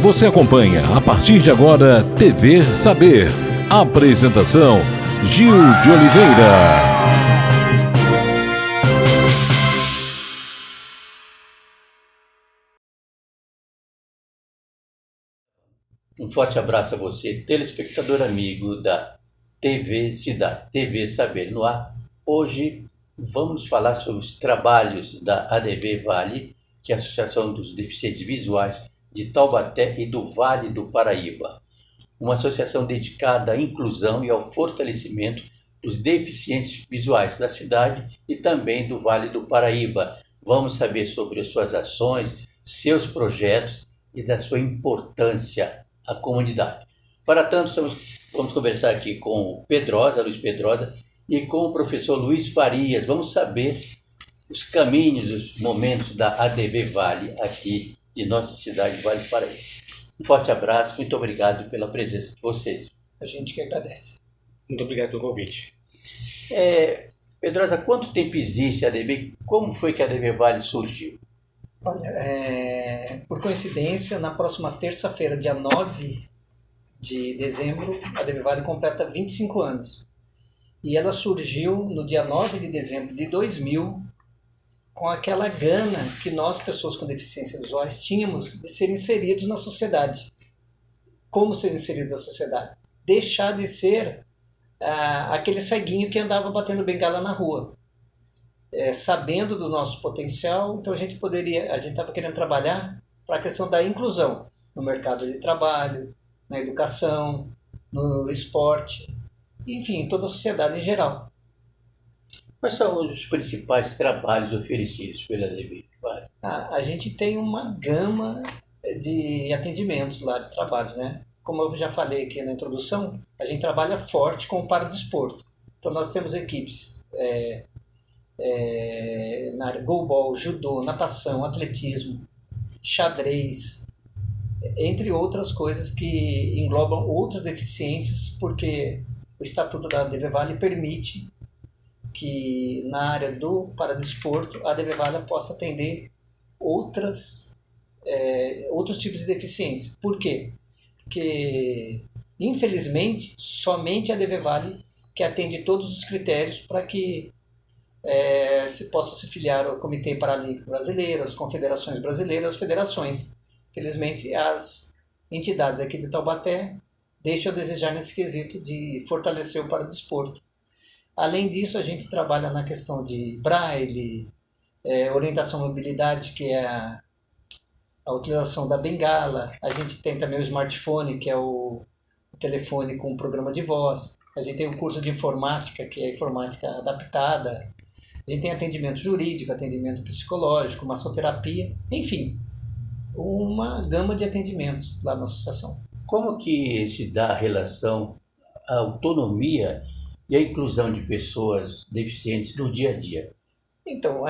Você acompanha a partir de agora TV Saber. Apresentação Gil de Oliveira. Um forte abraço a você, telespectador amigo da TV Cidade, TV Saber no ar. Hoje vamos falar sobre os trabalhos da ADV Vale, que é a Associação dos Deficientes Visuais de Taubaté e do Vale do Paraíba. Uma associação dedicada à inclusão e ao fortalecimento dos deficientes visuais da cidade e também do Vale do Paraíba. Vamos saber sobre as suas ações, seus projetos e da sua importância à comunidade. Para tanto, vamos conversar aqui com o Luiz Pedrosa, e com o professor Luiz Farias. Vamos saber os caminhos, os momentos da ADV Vale aqui de nossa cidade, Vale do Paraíba. Um forte abraço, muito obrigado pela presença de vocês. A gente que agradece. Muito obrigado pelo convite. Pedrosa, há quanto tempo existe a ADV? Como foi que a ADV Vale surgiu? Olha, por coincidência, na próxima terça-feira, dia 9 de dezembro, a ADV Vale completa 25 anos. E ela surgiu no dia 9 de dezembro de 2000, com aquela gana que nós, pessoas com deficiências visuais, tínhamos de ser inseridos na sociedade. Como ser inseridos na sociedade? Deixar de ser aquele ceguinho que andava batendo bengala na rua. Sabendo do nosso potencial, então a gente estava querendo trabalhar para a questão da inclusão no mercado de trabalho, na educação, no esporte, enfim, em toda a sociedade em geral. Quais são os principais trabalhos oferecidos pela ADV Vale? A gente tem uma gama de atendimentos lá, de trabalhos, né? Como eu já falei aqui na introdução, a gente trabalha forte com o paradesporto. Então nós temos equipes na área goalball, judô, natação, atletismo, xadrez, entre outras coisas que englobam outras deficiências, porque o Estatuto da ADV Vale permite que na área do paradesporto a ADV Vale possa atender outros tipos de deficiência. Por quê? Porque, infelizmente, somente a ADV Vale que atende todos os critérios para que se possa se filiar ao Comitê Paralímpico Brasileiro, às confederações brasileiras, às federações. Infelizmente, as entidades aqui de Taubaté deixam a desejar nesse quesito de fortalecer o paradesporto. Além disso, a gente trabalha na questão de braille, orientação à mobilidade, que é a utilização da bengala. A gente tem também o smartphone, que é o telefone com programa de voz. A gente tem o curso de informática, que é a informática adaptada. A gente tem atendimento jurídico, atendimento psicológico, massoterapia, enfim, uma gama de atendimentos lá na associação. Como que se dá a relação, a autonomia e a inclusão de pessoas deficientes no dia a dia? Então,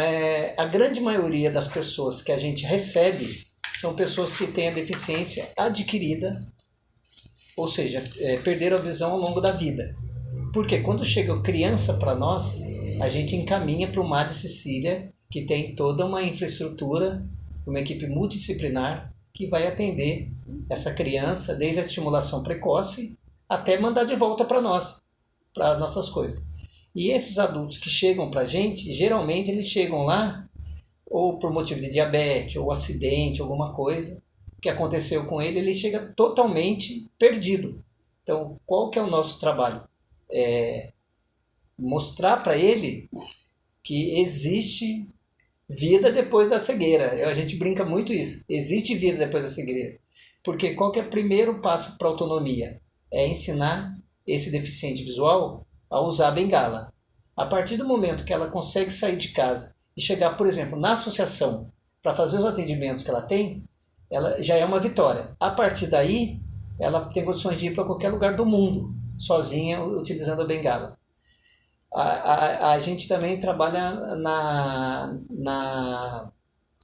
a grande maioria das pessoas que a gente recebe são pessoas que têm a deficiência adquirida, ou seja, perderam a visão ao longo da vida. Porque quando chega criança para nós, a gente encaminha para o MAD Cecília, que tem toda uma infraestrutura, uma equipe multidisciplinar que vai atender essa criança desde a estimulação precoce até mandar de volta para nós, para as nossas coisas. E esses adultos que chegam para a gente, geralmente eles chegam lá ou por motivo de diabetes, ou acidente, alguma coisa que aconteceu com ele, ele chega totalmente perdido. Então, qual que é o nosso trabalho? Mostrar para ele que existe vida depois da cegueira. A gente brinca muito isso. Existe vida depois da cegueira. Porque qual que é o primeiro passo para a autonomia? É ensinar esse deficiente visual a usar a bengala. A partir do momento que ela consegue sair de casa e chegar, por exemplo, na associação para fazer os atendimentos que ela tem, ela já é uma vitória. A partir daí, ela tem condições de ir para qualquer lugar do mundo, sozinha, utilizando a bengala. A gente também trabalha na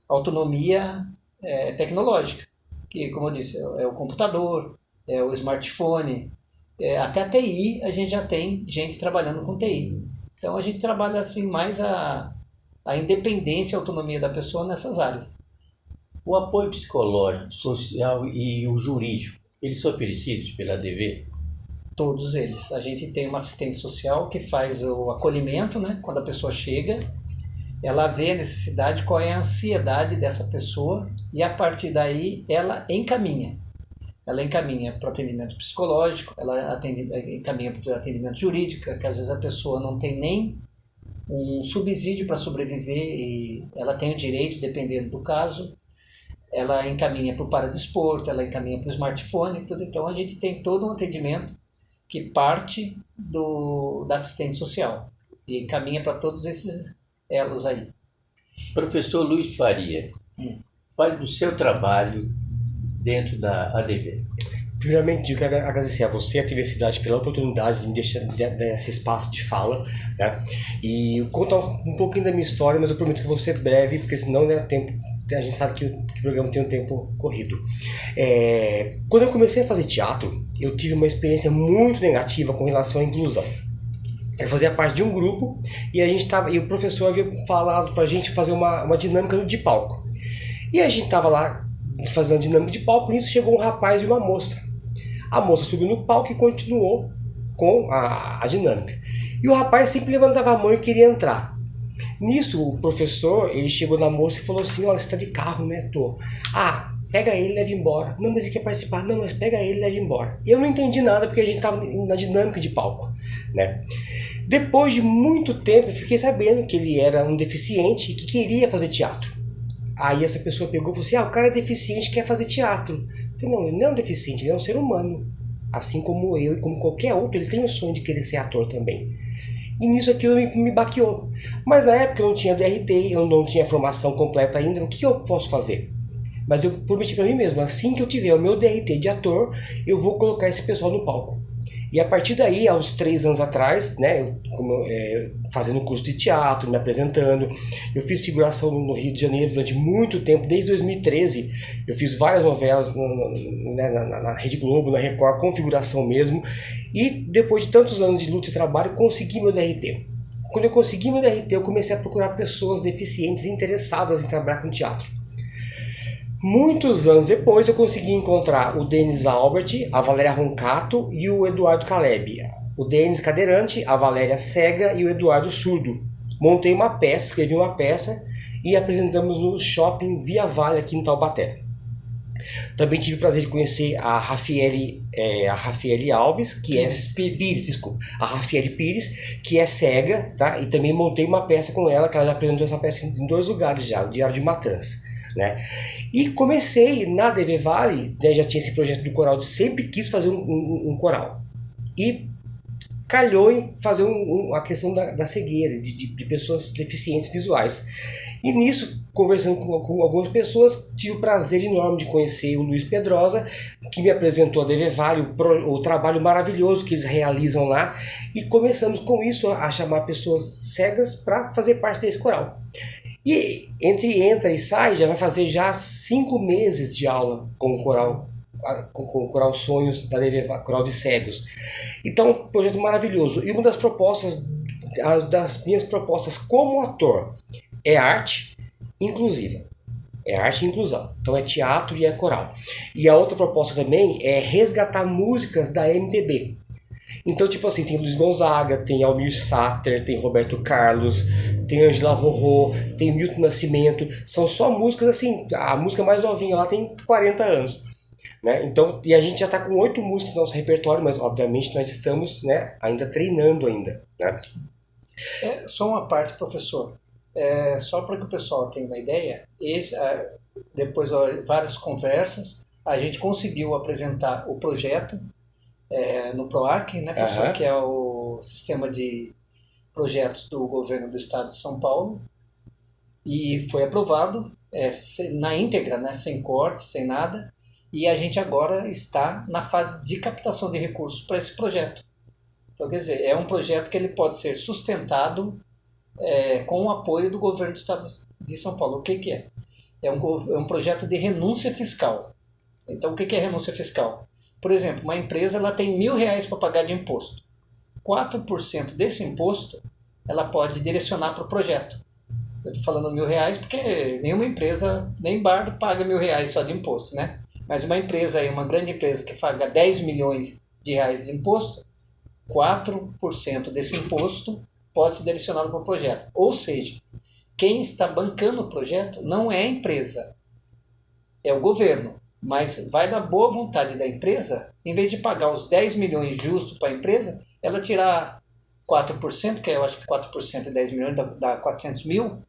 autonomia tecnológica, que, como eu disse, é o computador, é o smartphone, até a TI, a gente já tem gente trabalhando com TI. Então a gente trabalha assim mais a independência e a autonomia da pessoa nessas áreas. O apoio psicológico, social e o jurídico, eles são oferecidos pela ADV? Todos eles. A gente tem uma assistente social que faz o acolhimento, né? Quando a pessoa chega, ela vê a necessidade, qual é a ansiedade dessa pessoa e a partir daí ela encaminha. Ela encaminha para o atendimento psicológico, encaminha para o atendimento jurídico, que às vezes a pessoa não tem nem um subsídio para sobreviver e ela tem o direito, dependendo do caso. Ela encaminha para o paradesporto, ela encaminha para o smartphone, tudo. Então a gente tem todo um atendimento que parte da assistente social e encaminha para todos esses elos aí. Professor Luiz Faria, fale do seu trabalho dentro da ADV. Primeiramente, eu quero agradecer a você, a TV Cidade, pela oportunidade de me deixar desse espaço de fala, né? E contar um pouquinho da minha história, mas eu prometo que vou ser breve, porque senão, né, a gente sabe que o programa tem um tempo corrido. Quando eu comecei a fazer teatro, eu tive uma experiência muito negativa com relação à inclusão. Eu fazia parte de um grupo e o professor havia falado pra gente fazer uma dinâmica de palco. E a gente tava lá fazendo a dinâmica de palco, e nisso chegou um rapaz e uma moça. A moça subiu no palco e continuou com a dinâmica. E o rapaz sempre levantava a mão e queria entrar. Nisso, o professor, ele chegou na moça e falou assim: olha, você tá de carro, né, Tô? Ah, pega ele e leva embora. Não, mas ele quer participar. Não, mas pega ele e leva embora. Eu não entendi nada, porque a gente tava na dinâmica de palco, né? Depois de muito tempo, eu fiquei sabendo que ele era um deficiente e que queria fazer teatro. Aí essa pessoa pegou e falou assim: o cara é deficiente e quer fazer teatro. Eu falei: não, ele não é um deficiente, ele é um ser humano. Assim como eu e como qualquer outro, ele tem o sonho de querer ser ator também. E nisso aquilo me baqueou. Mas na época eu não tinha DRT, eu não tinha formação completa ainda. O que eu posso fazer? Mas eu prometi para mim mesmo: assim que eu tiver o meu DRT de ator, eu vou colocar esse pessoal no palco. E a partir daí, há uns 3 anos atrás, né, fazendo curso de teatro, me apresentando, eu fiz figuração no Rio de Janeiro durante muito tempo, desde 2013. Eu fiz várias novelas na Rede Globo, na Record, com figuração mesmo. E depois de tantos anos de luta e trabalho, consegui meu DRT. Quando eu consegui meu DRT, eu comecei a procurar pessoas deficientes interessadas em trabalhar com teatro. Muitos anos depois eu consegui encontrar o Denis Albert, a Valéria Roncato e o Eduardo Caleb. O Denis cadeirante, a Valéria cega e o Eduardo surdo. Montei uma peça, escrevi uma peça e apresentamos no Shopping Via Vale aqui em Taubaté. Também tive o prazer de conhecer a Rafaele Alves, que Pires, desculpa. A Rafaele Pires, que é cega, tá? E também montei uma peça com ela, que ela já apresentou essa peça em 2 lugares já, o Diário de uma Trans. Né? E comecei na ADV Vale, né, já tinha esse projeto do coral, de sempre quis fazer um coral. E calhou em fazer a questão da cegueira, de pessoas deficientes visuais. E nisso, conversando com algumas pessoas, tive o prazer enorme de conhecer o Luiz Pedrosa, que me apresentou a ADV Vale, o trabalho maravilhoso que eles realizam lá, e começamos com isso a chamar pessoas cegas para fazer parte desse coral. E entre entra e sai, já vai fazer já 5 meses de aula com o coral Sonhos da ADV, coral de cegos. Então, um projeto maravilhoso. E uma das minhas propostas como ator é arte inclusiva. É arte e inclusão. Então é teatro e é coral. E a outra proposta também é resgatar músicas da MPB. Então, tipo assim, tem Luiz Gonzaga, tem Almir Sater, tem Roberto Carlos, tem Ângela Rorô, tem Milton Nascimento. São só músicas assim, a música mais novinha lá tem 40 anos. Né? Então, e a gente já está com 8 músicas no nosso repertório, mas obviamente nós estamos, né, ainda treinando ainda. Né? Só uma parte, professor. Só para que o pessoal tenha uma ideia, depois de várias conversas, a gente conseguiu apresentar o projeto no PROAC, né, professor, que é o sistema de projetos do governo do estado de São Paulo, e foi aprovado na íntegra, né, sem corte, sem nada, e a gente agora está na fase de captação de recursos para esse projeto. Então, quer dizer, é um projeto que ele pode ser sustentado com o apoio do governo do estado de São Paulo. O que é? É um projeto de renúncia fiscal. Então, o que é renúncia fiscal? Por exemplo, uma empresa ela tem R$1.000 para pagar de imposto. 4% desse imposto ela pode direcionar para o projeto. Eu estou falando R$1.000 porque nenhuma empresa, nem bardo, paga R$1.000 só de imposto, né? Mas uma empresa aí, uma grande empresa que paga 10 milhões de reais de imposto, 4% desse imposto pode ser direcionado para o projeto. Ou seja, quem está bancando o projeto não é a empresa, é o governo. Mas vai da boa vontade da empresa, em vez de pagar os 10 milhões justos para a empresa, ela tirar 4%, que eu acho que 4% de 10 milhões dá 400 mil,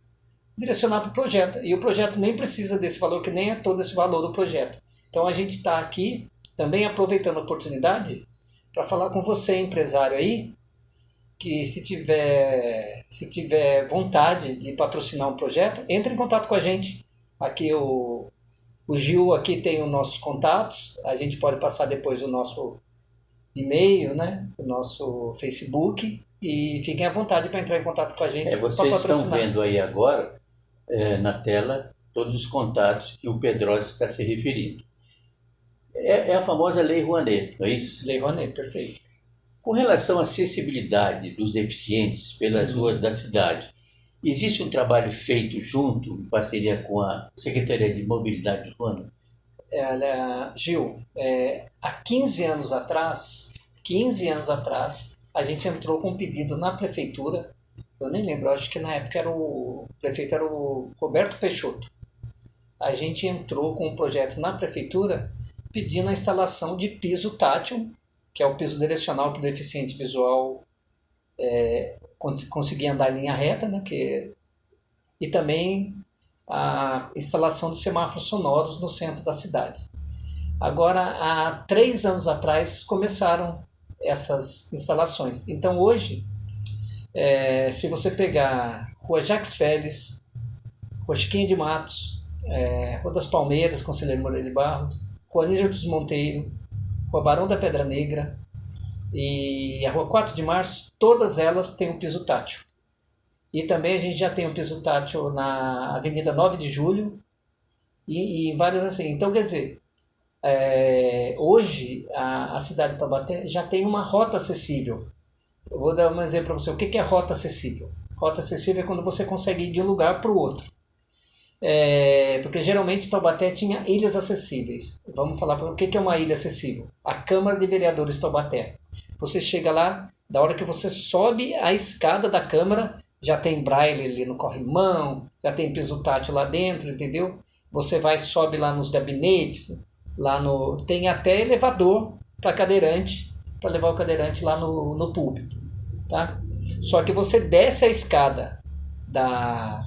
direcionar para o projeto. E o projeto nem precisa desse valor, que nem é todo esse valor do projeto. Então a gente está aqui também aproveitando a oportunidade para falar com você, empresário aí, que se tiver vontade de patrocinar um projeto, entre em contato com a gente. Aqui o Gil aqui tem os nossos contatos, a gente pode passar depois o nosso e-mail, né? O nosso Facebook, e fiquem à vontade para entrar em contato com a gente. Vocês estão vendo aí agora na tela todos os contatos que o Pedrosa está se referindo. É a famosa Lei Rouanet, não é isso? Lei Rouanet, perfeito. Com relação à acessibilidade dos deficientes pelas ruas da cidade, existe um trabalho feito junto, em parceria com a Secretaria de Mobilidade Urbana? Gil, há 15 anos atrás, a gente entrou com um pedido na prefeitura, eu nem lembro, acho que na época o prefeito era o Roberto Peixoto. A gente entrou com um projeto na prefeitura pedindo a instalação de piso tátil, que é o piso direcional para o deficiente visual conseguir andar em linha reta, né? E também a instalação de semáforos sonoros no centro da cidade. Agora, há 3 anos atrás, começaram essas instalações. Então, hoje, se você pegar Rua Jacques Félix, Rua Chiquinha de Matos, Rua das Palmeiras, Conselheiro Moraes de Barros, Rua Níger dos Monteiro, Rua Barão da Pedra Negra e a Rua 4 de Março, todas elas têm um piso tátil. E também a gente já tem um piso tátil na Avenida 9 de Julho e várias assim. Então, quer dizer, hoje a cidade de Taubaté já tem uma rota acessível. Eu vou dar um exemplo para você. O que é rota acessível? Rota acessível é quando você consegue ir de um lugar para o outro. Porque geralmente Taubaté tinha ilhas acessíveis. Vamos falar o que é uma ilha acessível. A Câmara de Vereadores de Taubaté. Você chega lá, da hora que você sobe a escada da Câmara, já tem braille ali no corrimão, já tem piso tátil lá dentro, entendeu? Você sobe lá nos gabinetes, tem até elevador para cadeirante, para levar o cadeirante lá no púlpito, tá? Só que você desce a escada da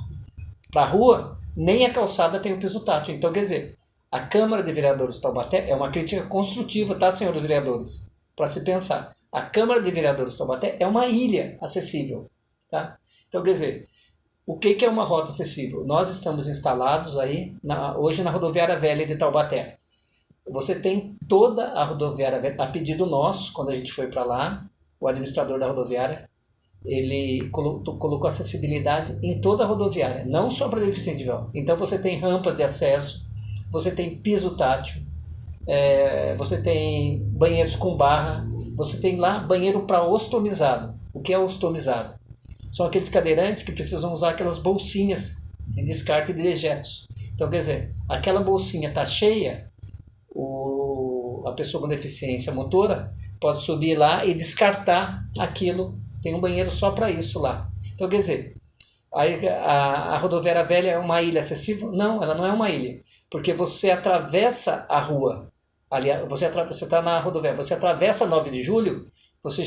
rua, nem a calçada tem o piso tátil. Então, quer dizer, a Câmara de Vereadores de Taubaté é uma crítica construtiva, tá, senhores vereadores? Para se pensar. A Câmara de Vereadores de Taubaté é uma ilha acessível, tá? Então, quer dizer, o que é uma rota acessível? Nós estamos instalados aí, hoje na Rodoviária Velha de Taubaté. Você tem toda a rodoviária velha, a pedido nosso, quando a gente foi para lá, o administrador da rodoviária, ele colocou acessibilidade em toda a rodoviária, não só para deficiente visual. Então você tem rampas de acesso, você tem piso tátil, você tem banheiros com barra, você tem lá banheiro para ostomizado. O que é ostomizado? São aqueles cadeirantes que precisam usar aquelas bolsinhas de descarte de dejetos. Então, quer dizer, aquela bolsinha está cheia, a pessoa com deficiência motora pode subir lá e descartar aquilo. Tem um banheiro só para isso lá. Então, quer dizer, a Rodoviária Velha é uma ilha acessível? Não, ela não é uma ilha. Porque você atravessa a rua, você está na rodoviária, você atravessa 9 de julho, você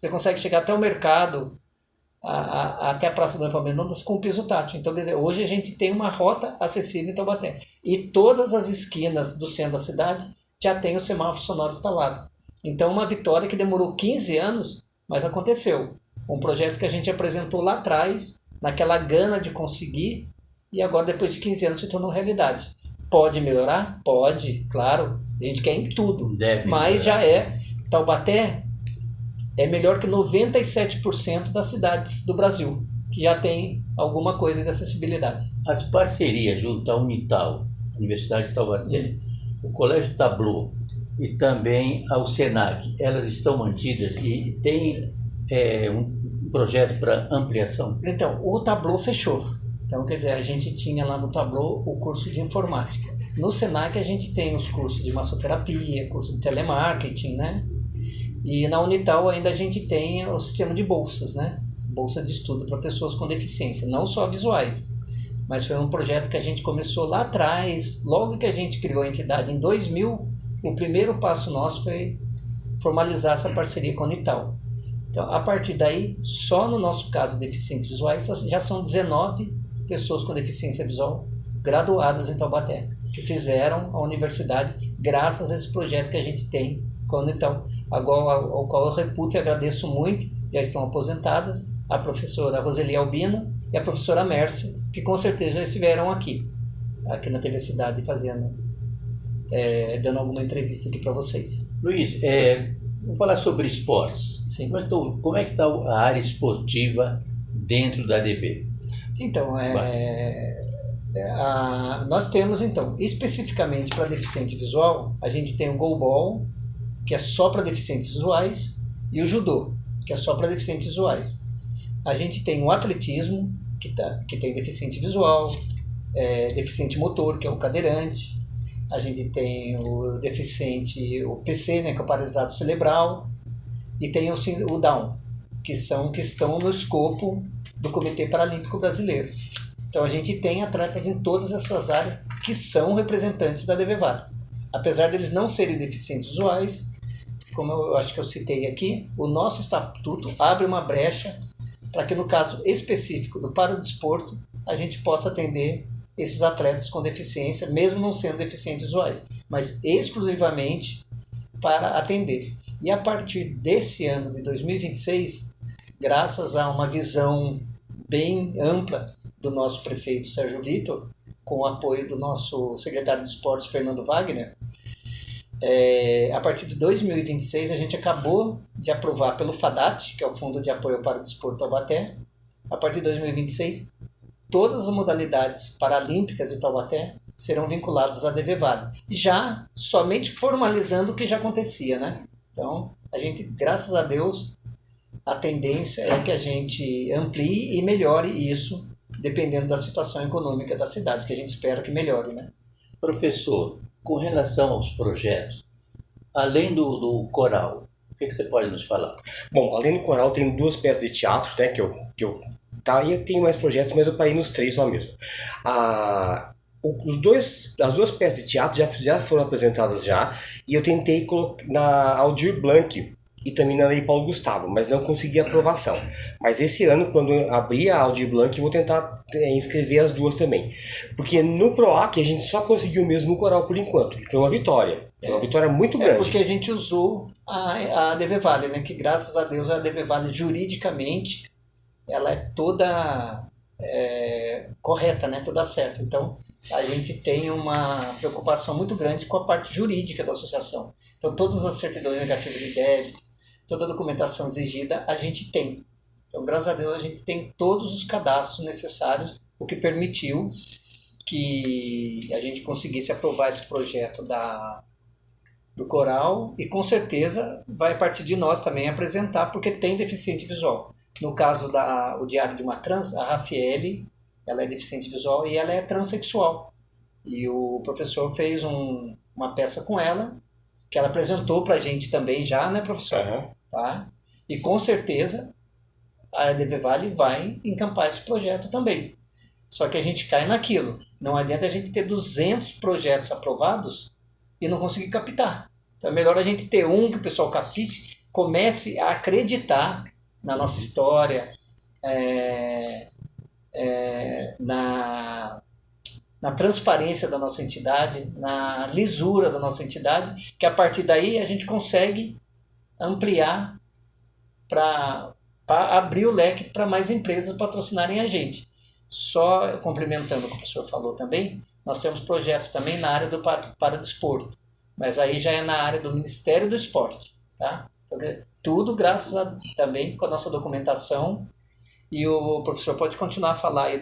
consegue chegar até o mercado, até a Praça do Epaminondas com piso tátil. Então, quer dizer, hoje a gente tem uma rota acessível em Taubaté. E todas as esquinas do centro da cidade já tem o semáforo sonoro instalado. Então, uma vitória que demorou 15 anos, mas aconteceu. Um projeto que a gente apresentou lá atrás, naquela gana de conseguir, e agora, depois de 15 anos, se tornou realidade. Pode melhorar? Pode, claro. A gente quer em tudo. Mas já Taubaté é melhor que 97% das cidades do Brasil, que já tem alguma coisa de acessibilidade. As parcerias junto à Unital, Universidade de Taubaté, o Colégio Tableau e também ao Senac, elas estão mantidas e tem um projeto para ampliação? Então, o Tableau fechou. Então, quer dizer, a gente tinha lá no Tableau o curso de informática. No Senac a gente tem os cursos de massoterapia, curso de telemarketing, né? E na Unital ainda a gente tem o sistema de bolsas, né? Bolsa de estudo para pessoas com deficiência, não só visuais. Mas foi um projeto que a gente começou lá atrás, logo que a gente criou a entidade em 2000, o primeiro passo nosso foi formalizar essa parceria com a Unital. Então, a partir daí, só no nosso caso deficientes visuais, já são 19 pessoas com deficiência visual graduadas em Taubaté, que fizeram a universidade graças a esse projeto que a gente tem com a Unital, ao qual eu reputo e agradeço muito, já estão aposentadas, a professora Roseli Albino e a professora Mércia, que com certeza já estiveram aqui na TV Cidade, dando alguma entrevista aqui para vocês. Luiz, vamos falar sobre esportes. Sim. Como é que está a área esportiva dentro da ADV? Então, nós temos, então, especificamente para deficiente visual, a gente tem o goalball, que é só para deficientes visuais, e o judô, que é só para deficientes visuais. A gente tem o atletismo, que tem deficiente visual, deficiente motor, que é o cadeirante. A gente tem o PC, né, que é o paralisado cerebral, e tem o Down, que estão no escopo do Comitê Paralímpico Brasileiro. Então a gente tem atletas em todas essas áreas que são representantes da DVVAL. Apesar deles não serem deficientes visuais, como eu acho que eu citei aqui, o nosso estatuto abre uma brecha para que no caso específico do paradesporto a gente possa atender esses atletas com deficiência, mesmo não sendo deficientes visuais, mas exclusivamente para atender. E a partir desse ano de 2026, graças a uma visão bem ampla do nosso prefeito Sérgio Vitor, com o apoio do nosso secretário de Esportes, Fernando Wagner, a partir de 2026 a gente acabou de aprovar pelo FADAT, que é o Fundo de Apoio para o Desporto Taubaté, a partir de 2026, todas as modalidades paralímpicas de Taubaté serão vinculadas à DVVAL, já somente formalizando o que já acontecia, né? Então, a gente, graças a Deus, a tendência é que a gente amplie e melhore isso, dependendo da situação econômica das cidades, que a gente espera que melhore, né? Professor, com relação aos projetos, além do coral, o que você pode nos falar? Bom, além do coral, tem 2 peças de teatro, né, que eu e eu tenho mais projetos, mas eu parei nos 3 só mesmo. As 2 peças de teatro já foram apresentadas já, e eu tentei colocar na Aldir Blanc e também na Lei Paulo Gustavo, mas não consegui aprovação. Mas esse ano, quando eu abrir a Aldir Blanc, eu vou tentar inscrever as 2 também. Porque no PROAC a gente só conseguiu mesmo o coral por enquanto, e foi uma vitória. Foi uma vitória muito grande. Porque a gente usou a DVVAL, né? Que graças a Deus a DVVAL juridicamente ela é toda correta, né? Toda certa. Então a gente tem uma preocupação muito grande com a parte jurídica da associação. Então todas as certidões negativas de débito, toda a documentação exigida a gente tem. Então graças a Deus a gente tem todos os cadastros necessários, o que permitiu que a gente conseguisse aprovar esse projeto do coral, e com certeza vai partir de nós também apresentar, porque tem deficiente visual. No caso o Diário de uma Trans, a Rafaele, ela é deficiente visual e ela é transexual. E o professor fez uma peça com ela, que ela apresentou pra gente também já, né, professor? Uhum. Tá? E com certeza a DVVAL vai encampar esse projeto também. Só que a gente cai naquilo. Não adianta a gente ter 200 projetos aprovados e não conseguir captar. Então é melhor a gente ter que o pessoal capite, comece a acreditar na nossa história, na transparência da nossa entidade, na lisura da nossa entidade, que a partir daí a gente consegue ampliar para abrir o leque para mais empresas patrocinarem a gente. Só complementando o que o professor falou também, nós temos projetos também na área do paradesporto, mas aí já é na área do Ministério do Esporte, tá? Tudo graças também com a nossa documentação E o professor pode continuar a falar aí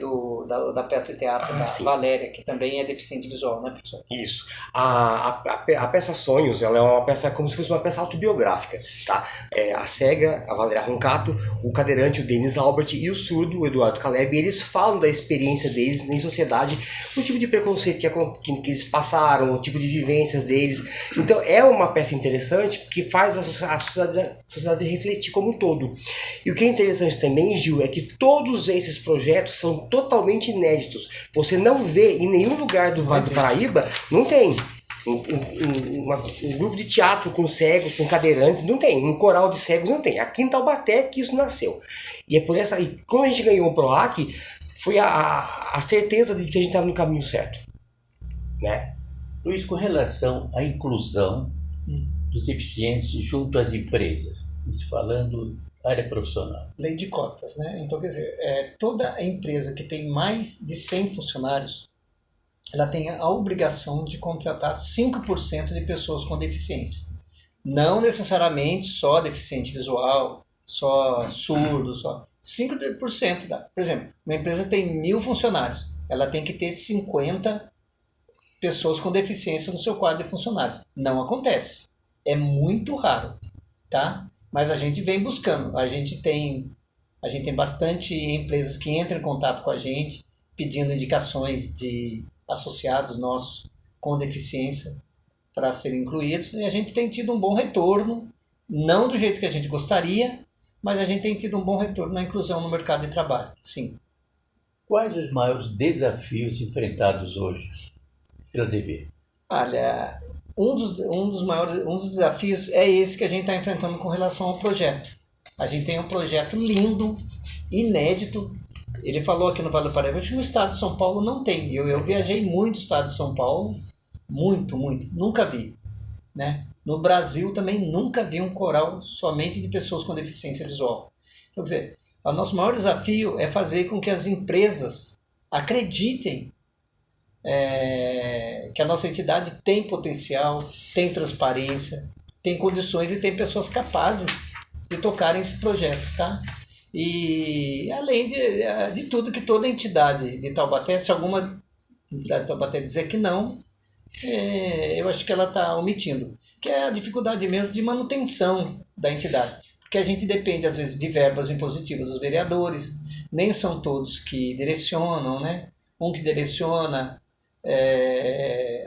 da peça de teatro da sim. Valéria, que também é deficiente visual, né, professor? Isso. A peça Sonhos, ela é uma peça como se fosse uma peça autobiográfica, tá? A cega, a Valéria Roncato, o cadeirante, o Denis Albert, e o surdo, o Eduardo Caleb, eles falam da experiência deles em sociedade, o tipo de preconceito que eles passaram, o tipo de vivências deles. Então é uma peça interessante que faz a sociedade refletir como um todo. E o que é interessante também, Gil, é que todos esses projetos são totalmente inéditos. Você não vê em nenhum lugar do Vale do Paraíba, não tem. Um grupo de teatro com cegos, com cadeirantes, não tem. Um coral de cegos, não tem. Aqui em Taubaté que isso nasceu. E é por essa. E quando a gente ganhou o PROAC, foi a certeza de que a gente estava no caminho certo. Né? Luiz, com relação à inclusão dos deficientes junto às empresas, isso falando área profissional. Lei de cotas, né? Então, quer dizer, toda empresa que tem mais de 100 funcionários, ela tem a obrigação de contratar 5% de pessoas com deficiência. Não necessariamente só deficiente visual, só surdo, só 5%. Por exemplo, uma empresa tem 1.000 funcionários, ela tem que ter 50 pessoas com deficiência no seu quadro de funcionários. Não acontece. É muito raro, tá? Mas a gente vem buscando. A gente tem bastante empresas que entram em contato com a gente, pedindo indicações de associados nossos com deficiência para serem incluídos. E a gente tem tido um bom retorno, não do jeito que a gente gostaria, mas a gente tem tido um bom retorno na inclusão no mercado de trabalho, sim. Quais os maiores desafios enfrentados hoje pela ADV? Olha, um dos desafios é esse que a gente está enfrentando com relação ao projeto. A gente tem um projeto lindo, inédito. Ele falou aqui no Vale do Paraíba que no estado de São Paulo não tem. Eu viajei muito no estado de São Paulo, muito, nunca vi. Né? No Brasil também nunca vi um coral somente de pessoas com deficiência visual. Então, quer dizer, o nosso maior desafio é fazer com que as empresas acreditem que a nossa entidade tem potencial, tem transparência, tem condições e tem pessoas capazes de tocarem esse projeto, tá? E além de tudo que toda entidade de Taubaté, se alguma entidade de Taubaté dizer que não, eu acho que ela está omitindo, que é a dificuldade mesmo de manutenção da entidade, porque a gente depende às vezes de verbas impositivas dos vereadores, nem são todos que direcionam, né? Um que direciona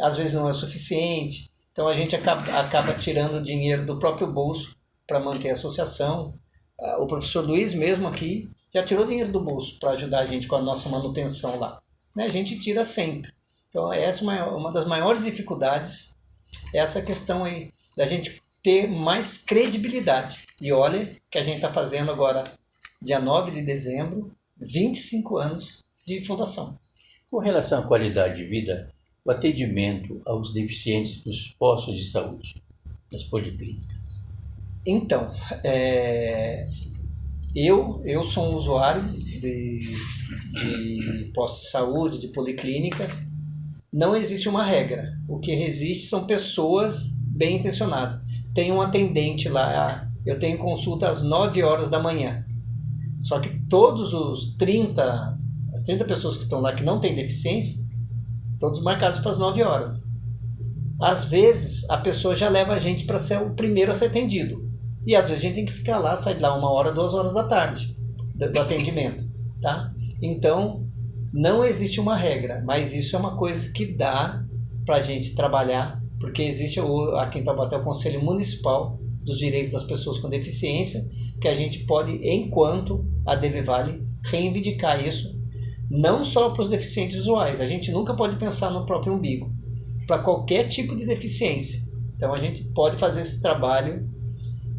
às vezes não é o suficiente, então a gente acaba tirando dinheiro do próprio bolso para manter a associação. O professor Luiz mesmo aqui já tirou dinheiro do bolso para ajudar a gente com a nossa manutenção lá, né? A gente tira sempre. Então essa é uma das maiores dificuldades, essa questão aí da gente ter mais credibilidade. E olha que a gente está fazendo agora, dia 9 de dezembro, 25 anos de fundação. Com relação à qualidade de vida, o atendimento aos deficientes nos postos de saúde, nas policlínicas. Então, eu sou um usuário de posto de saúde, de policlínica. Não existe uma regra. O que existe são pessoas bem intencionadas. Tem um atendente lá, eu tenho consulta às 9 horas da manhã. Só que todos as 30 pessoas que estão lá que não têm deficiência, todos marcados para as 9 horas. Às vezes, a pessoa já leva a gente para ser o primeiro a ser atendido. E às vezes a gente tem que ficar lá, sair lá 1 hora, 2 horas da tarde do atendimento. Tá? Então, não existe uma regra, mas isso é uma coisa que dá para a gente trabalhar, porque existe aqui em Taubaté o Conselho Municipal dos Direitos das Pessoas com Deficiência, que a gente pode, enquanto a ADV Vale, reivindicar isso, não só para os deficientes visuais. A gente nunca pode pensar no próprio umbigo, para qualquer tipo de deficiência. Então a gente pode fazer esse trabalho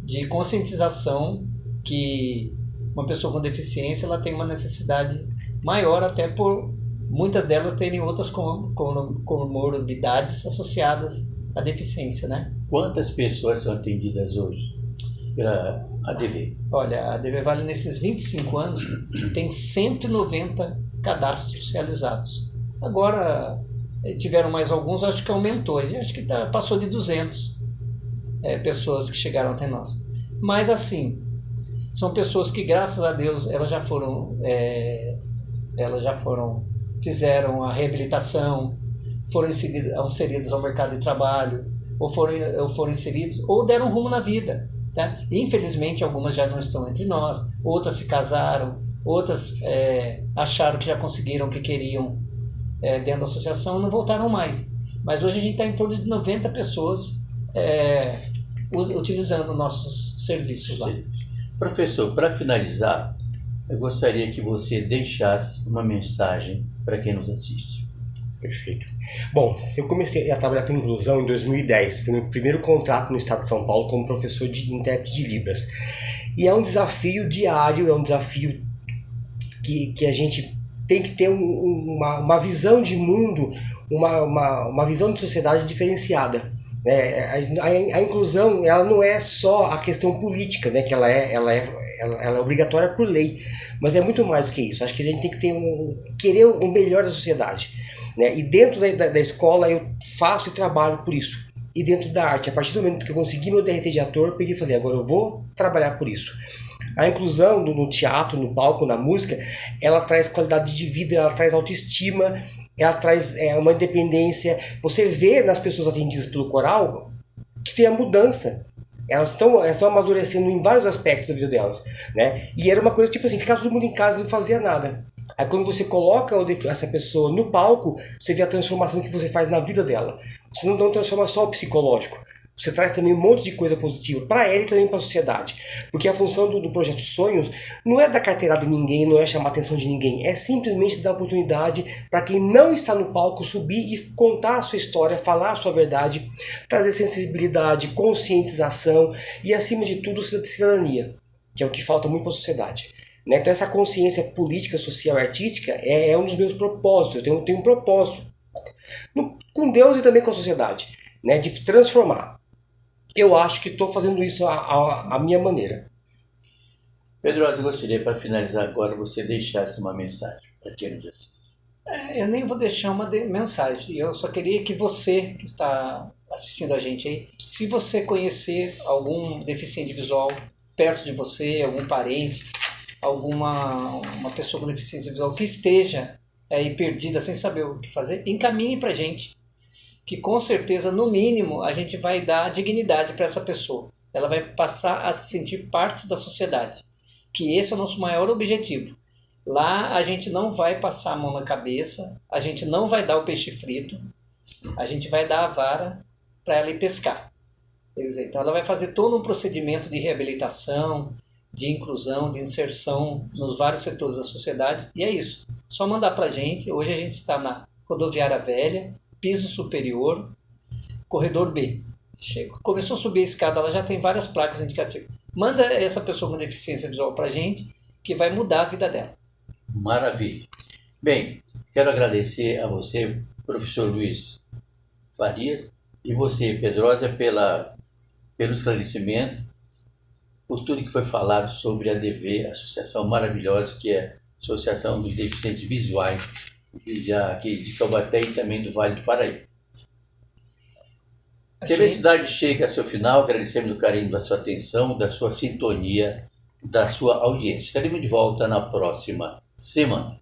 de conscientização que uma pessoa com deficiência ela tem uma necessidade maior, até por muitas delas terem outras comorbidades associadas à deficiência, né? Quantas pessoas são atendidas hoje pela ADV? Olha, a ADV Vale nesses 25 anos tem 190 cadastros realizados. Agora tiveram mais alguns, acho que aumentou, acho que passou de 200 pessoas que chegaram até nós. Mas assim, São pessoas que, graças a Deus, fizeram a reabilitação, foram inseridas ao mercado de trabalho, ou foram inseridos, ou deram rumo na vida. Tá? Infelizmente, algumas já não estão entre nós, outras se casaram, outras acharam que já conseguiram o que queriam dentro da associação e não voltaram mais. Mas hoje a gente está em torno de 90 pessoas utilizando nossos serviços lá. Professor, para finalizar, eu gostaria que você deixasse uma mensagem para quem nos assiste. Perfeito. Bom, eu comecei a trabalhar com inclusão em 2010. Foi meu primeiro contrato no estado de São Paulo como professor de intérprete de Libras. E é um desafio diário, é um desafio que a gente tem que ter uma visão de mundo, uma visão de sociedade diferenciada. A inclusão, ela não é só a questão política, né, que ela é obrigatória por lei, mas é muito mais do que isso. Acho que a gente tem que querer o melhor da sociedade, né? E dentro da escola eu faço e trabalho por isso. E dentro da arte, a partir do momento que eu consegui meu DRT de ator, peguei e falei, agora eu vou trabalhar por isso. A inclusão no teatro, no palco, na música, ela traz qualidade de vida, ela traz autoestima, ela traz uma independência. Você vê nas pessoas atendidas pelo coral que tem a mudança. Elas estão amadurecendo em vários aspectos da vida delas, né? E era uma coisa tipo assim, ficar todo mundo em casa e não fazia nada. Aí quando você coloca essa pessoa no palco, você vê a transformação que você faz na vida dela. Você não transforma só o psicológico. Você traz também um monte de coisa positiva para ela e também para a sociedade. Porque a função do Projeto Sonhos não é dar carteirada em ninguém, não é chamar a atenção de ninguém. É simplesmente dar oportunidade para quem não está no palco subir e contar a sua história, falar a sua verdade, trazer sensibilidade, conscientização e, acima de tudo, cidadania, que é o que falta muito para a sociedade. Então essa consciência política, social e artística é um dos meus propósitos. Eu tenho um propósito com Deus e também com a sociedade, né, de transformar. Eu acho que estou fazendo isso à minha maneira. Pedro, eu gostaria, para finalizar agora, você deixasse uma mensagem para quem nos assiste. Eu nem vou deixar uma mensagem. Eu só queria que você, que está assistindo a gente aí, se você conhecer algum deficiente visual perto de você, algum parente, uma pessoa com deficiência visual que esteja aí perdida, sem saber o que fazer, encaminhe para a gente, que com certeza, no mínimo, a gente vai dar dignidade para essa pessoa. Ela vai passar a se sentir parte da sociedade, que esse é o nosso maior objetivo. Lá a gente não vai passar a mão na cabeça, a gente não vai dar o peixe frito, a gente vai dar a vara para ela ir pescar. Quer dizer, então ela vai fazer todo um procedimento de reabilitação, de inclusão, de inserção nos vários setores da sociedade, e é isso. Só mandar para a gente. Hoje a gente está na Rodoviária Velha, piso superior, corredor B. Começou a subir a escada, ela já tem várias placas indicativas. Manda essa pessoa com deficiência visual para a gente, que vai mudar a vida dela. Maravilha. Bem, quero agradecer a você, professor Luiz Faria, e você, Pedrosa, pelo esclarecimento, por tudo que foi falado sobre a ADV, associação maravilhosa que é a Associação dos Deficientes Visuais, aqui de Taubaté e também do Vale do Paraíba. A TV Cidade chega a seu final, agradecemos o carinho da sua atenção, da sua sintonia, da sua audiência. Estaremos de volta na próxima semana.